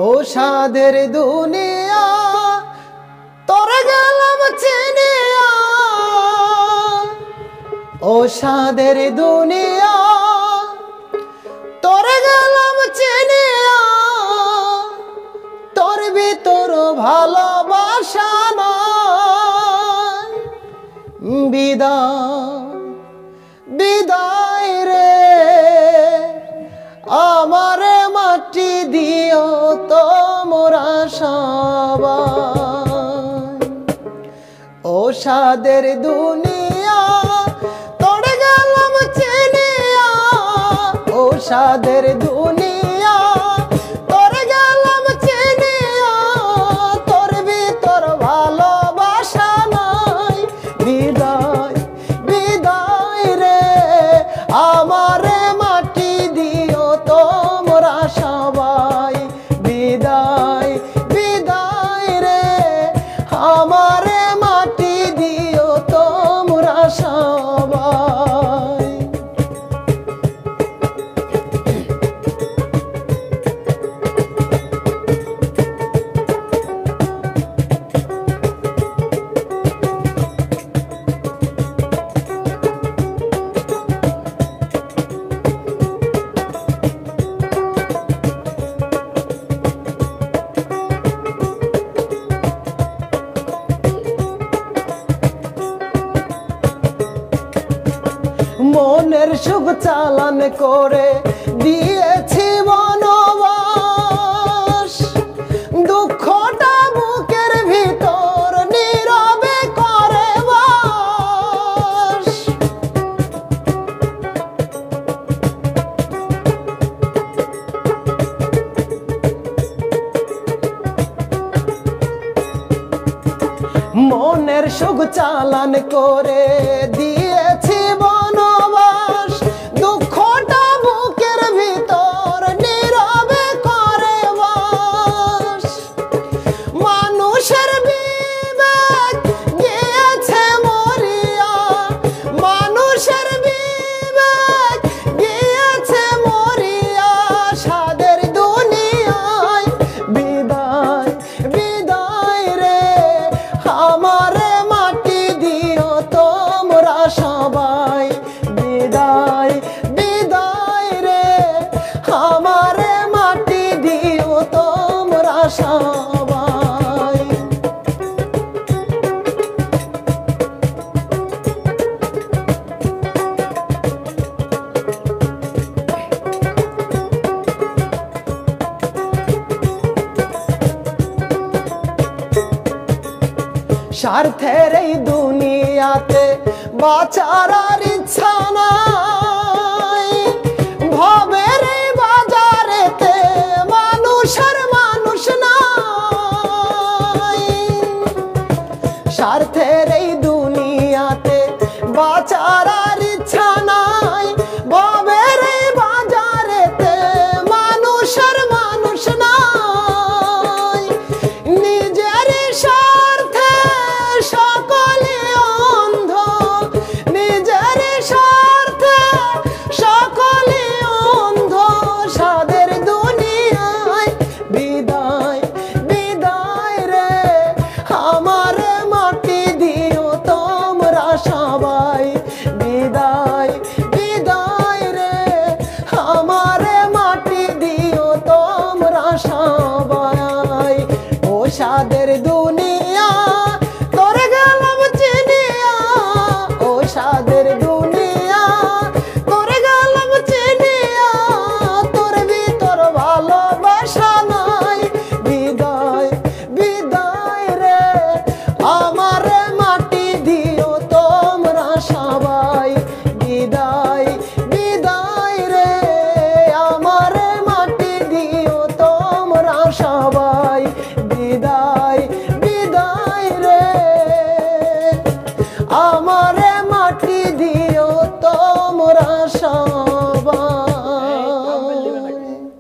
ও সাদের দুনিয়া তোরে গেলাম চিনিয়া, ও সাদের দুনিয়া তোরে গেলাম চিনিয়া, তোর ভিতর ভালোবাসা নাই। বিদায় বিদায় রে আমারে মাটি দিও তোমরা সবাই। ও সাদের দুনিয়া তোরে গেলাম চিনিয়া, ও সাদের দুনিয়া তোরে গেলাম চিনিয়া, তোর ভিতর ভালোবাসা নাই। বিদায় বিদায় রে আমারে মাটি দিও তোমরা সবাই। বিদায় বিদায় রে আমারে মাটি দিও তোমরা সবাই। মনের সুখ চালান করে দিয়েছি বনবাস, দুঃখটা বুকের ভিতর নীরবে করে বাস। মনের সুখ চালান করে দিয়েছি বনবাস, দুঃখটা বুকের ভিতর নীরবে করে বাস। মানুষের বিবেক গিয়েছে মরিয়া, মানুষের বিবেক গিয়েছে মরিয়া সাদের দুনিয়ায়। বিদায় বিদায় রে আমারে মাটি দিও তোমরা সবাই। বিদায় বিদায় রে আমারে মাটি দিও তোমরা সবাই। স্বার্থের এই দুনিয়াতে বাঁচার আর ইচ্ছা নাই, ভবের এই বাজারেতে মানুষের মানুষ নাই। স্বার্থের এই দুনিয়াতে বাঁচার আর ইচ্ছা নাই, ভবের এই বাজারেতে মানুষের মানুষ নাই। নিজের স্বার্থে সকলে অন্ধ, নিজের স্বার্থে সকলে অন্ধ সাদের দুনিয়ায়। বিদায় বিদায় রে আমারে মাটি দিও তোমরা সবাই। বিদায় বিদায় রে আমারে মাটি দিও তোমরা সবাই। ও সাদের